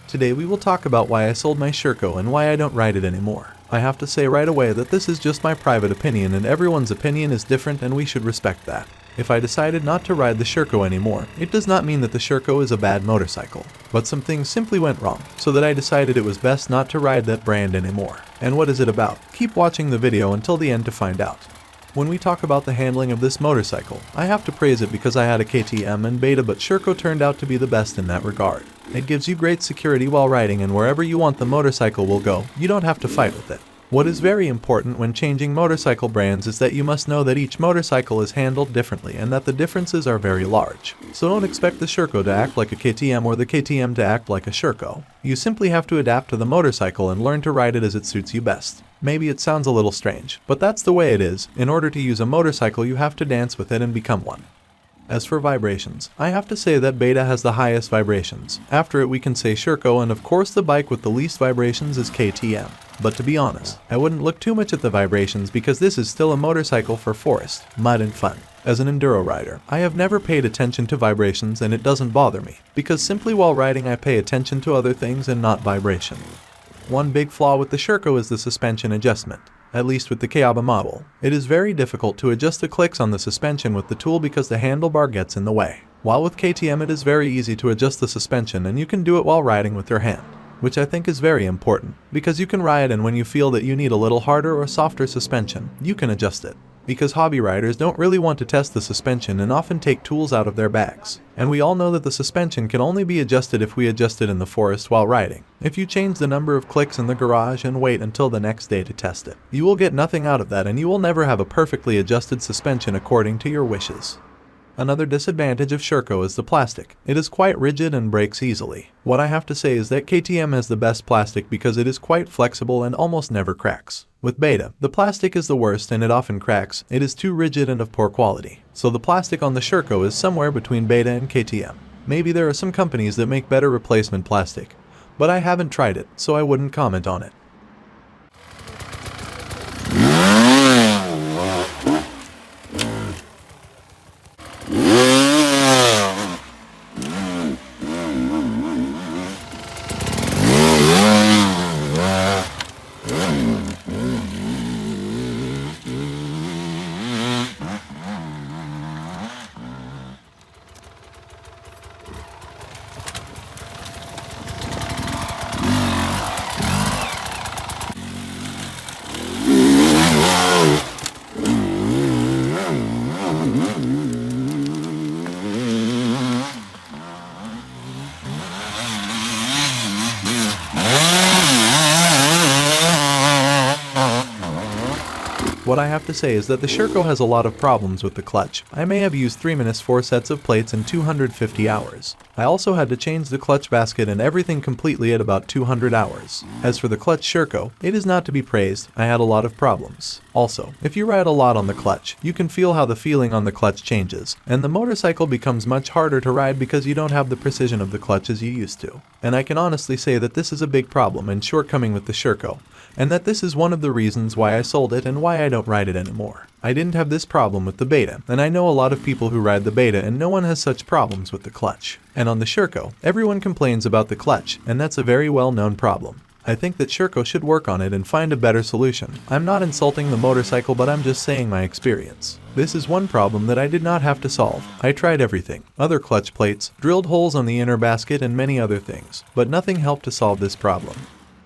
Today we will talk about why I sold my Sherco and why I don't ride it anymore. I have to say right away that this is just my private opinion and everyone's opinion is different and we should respect that. If I decided not to ride the Sherco anymore, it does not mean that the Sherco is a bad motorcycle, but some things simply went wrong, so that I decided it was best not to ride that brand anymore. And what is it about? Keep watching the video until the end to find out. When we talk about the handling of this motorcycle, I have to praise it because I had a KTM and Beta, but Sherco turned out to be the best in that regard. It gives you great security while riding, and wherever you want the motorcycle will go, you don't have to fight with it. What is very important when changing motorcycle brands is that you must know that each motorcycle is handled differently and that the differences are very large. So don't expect the Sherco to act like a KTM or the KTM to act like a Sherco. You simply have to adapt to the motorcycle and learn to ride it as it suits you best. Maybe it sounds a little strange, but that's the way it is. In order to use a motorcycle, you have to dance with it and become one. As for vibrations, I have to say that Beta has the highest vibrations. After it we can say Sherco, and of course the bike with the least vibrations is KTM. But to be honest, I wouldn't look too much at the vibrations because this is still a motorcycle for forest, mud and fun. As an enduro rider, I have never paid attention to vibrations and it doesn't bother me, because simply while riding I pay attention to other things and not vibration. One big flaw with the Sherco is the suspension adjustment. At least with the Kayaba model. It is very difficult to adjust the clicks on the suspension with the tool because the handlebar gets in the way. While with KTM it is very easy to adjust the suspension and you can do it while riding with your hand, which I think is very important, because you can ride and when you feel that you need a little harder or softer suspension, you can adjust it. Because hobby riders don't really want to test the suspension and often take tools out of their bags. And we all know that the suspension can only be adjusted if we adjust it in the forest while riding. If you change the number of clicks in the garage and wait until the next day to test it, you will get nothing out of that and you will never have a perfectly adjusted suspension according to your wishes. Another disadvantage of Sherco is the plastic. It is quite rigid and breaks easily. What I have to say is that KTM has the best plastic because it is quite flexible and almost never cracks. With Beta, the plastic is the worst and it often cracks. It is too rigid and of poor quality. So the plastic on the Sherco is somewhere between Beta and KTM. Maybe there are some companies that make better replacement plastic, but I haven't tried it, so I wouldn't comment on it. What I have to say is that the Sherco has a lot of problems with the clutch. I may have used 4 sets of plates in 250 hours. I also had to change the clutch basket and everything completely at about 200 hours. As for the clutch Sherco, it is not to be praised. I had a lot of problems. Also, if you ride a lot on the clutch, you can feel how the feeling on the clutch changes, and the motorcycle becomes much harder to ride because you don't have the precision of the clutch as you used to. And I can honestly say that this is a big problem and shortcoming with the Sherco, and that this is one of the reasons why I sold it and why I don't ride it anymore. I didn't have this problem with the Beta, and I know a lot of people who ride the Beta and no one has such problems with the clutch. And on the Sherco, everyone complains about the clutch, and that's a very well-known problem. I think that Sherco should work on it and find a better solution. I'm not insulting the motorcycle, but I'm just saying my experience. This is one problem that I did not have to solve. I tried everything. Other clutch plates, drilled holes on the inner basket and many other things, but nothing helped to solve this problem.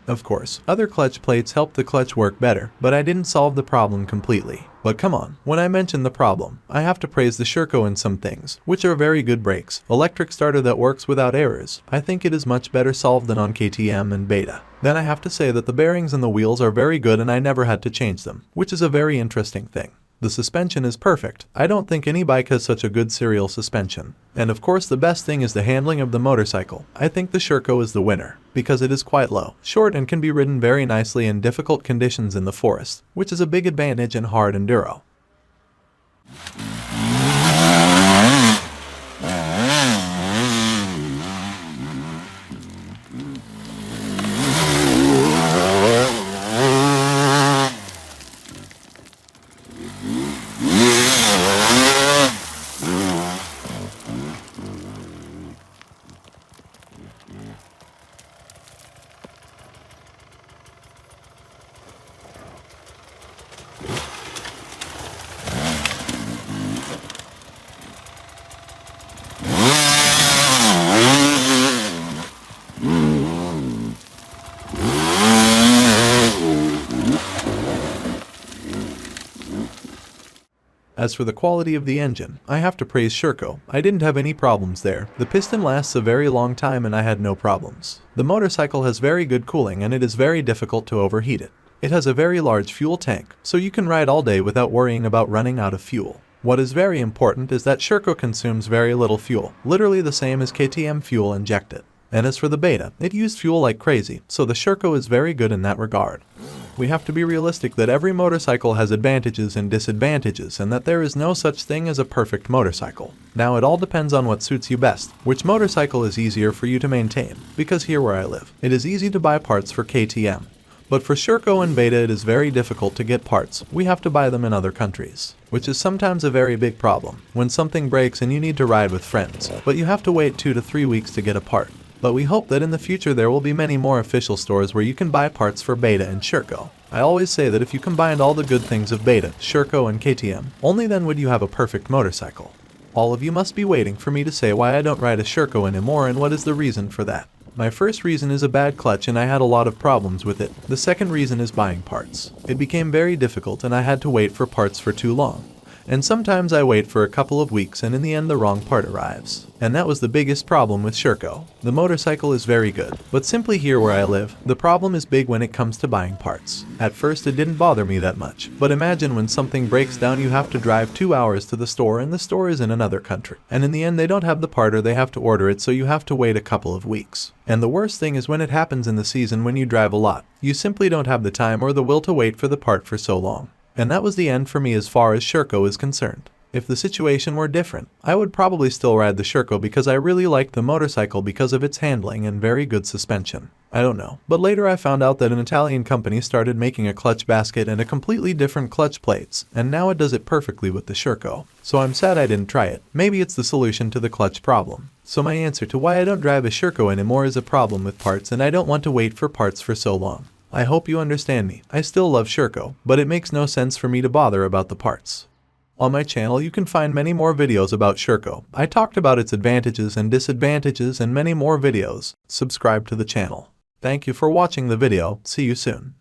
Of course, other clutch plates helped the clutch work better, but I didn't solve the problem completely. But come on, when I mention the problem, I have to praise the Sherco in some things, which are very good brakes, electric starter that works without errors. I think it is much better solved than on KTM and Beta. Then I have to say that the bearings and the wheels are very good and I never had to change them, which is a very interesting thing. The suspension is perfect. I don't think any bike has such a good serial suspension. And of course the best thing is the handling of the motorcycle. I think the Sherco is the winner, because it is quite low, short and can be ridden very nicely in difficult conditions in the forest, which is a big advantage in hard enduro. As for the quality of the engine, I have to praise Sherco. I didn't have any problems there. The piston lasts a very long time and I had no problems. The motorcycle has very good cooling and it is very difficult to overheat it. It has a very large fuel tank, so you can ride all day without worrying about running out of fuel. What is very important is that Sherco consumes very little fuel, literally the same as KTM fuel injected. And as for the Beta, it used fuel like crazy, so the Sherco is very good in that regard. We have to be realistic that every motorcycle has advantages and disadvantages and that there is no such thing as a perfect motorcycle. Now it all depends on what suits you best, which motorcycle is easier for you to maintain, because here where I live, it is easy to buy parts for KTM. But for Sherco and Beta it is very difficult to get parts. We have to buy them in other countries, which is sometimes a very big problem when something breaks and you need to ride with friends, but you have to wait 2 to 3 weeks to get a part. But we hope that in the future there will be many more official stores where you can buy parts for Beta and Sherco. I always say that if you combined all the good things of Beta, Sherco and KTM, only then would you have a perfect motorcycle. All of you must be waiting for me to say why I don't ride a Sherco anymore and what is the reason for that. My first reason is a bad clutch and I had a lot of problems with it. The second reason is buying parts. It became very difficult and I had to wait for parts for too long. And sometimes I wait for a couple of weeks and in the end the wrong part arrives. And that was the biggest problem with Sherco. The motorcycle is very good, but simply here where I live, the problem is big when it comes to buying parts. At first it didn't bother me that much, but imagine when something breaks down you have to drive 2 hours to the store and the store is in another country. And in the end they don't have the part or they have to order it, so you have to wait a couple of weeks. And the worst thing is when it happens in the season when you drive a lot. You simply don't have the time or the will to wait for the part for so long. And that was the end for me as far as Sherco is concerned. If the situation were different, I would probably still ride the Sherco because I really liked the motorcycle because of its handling and very good suspension. I don't know, but later I found out that an Italian company started making a clutch basket and a completely different clutch plates, and now it does it perfectly with the Sherco. So I'm sad I didn't try it. Maybe it's the solution to the clutch problem. So my answer to why I don't drive a Sherco anymore is a problem with parts and I don't want to wait for parts for so long. I hope you understand me. I still love Sherco, but it makes no sense for me to bother about the parts. On my channel you can find many more videos about Sherco. I talked about its advantages and disadvantages and many more videos. Subscribe to the channel. Thank you for watching the video. See you soon.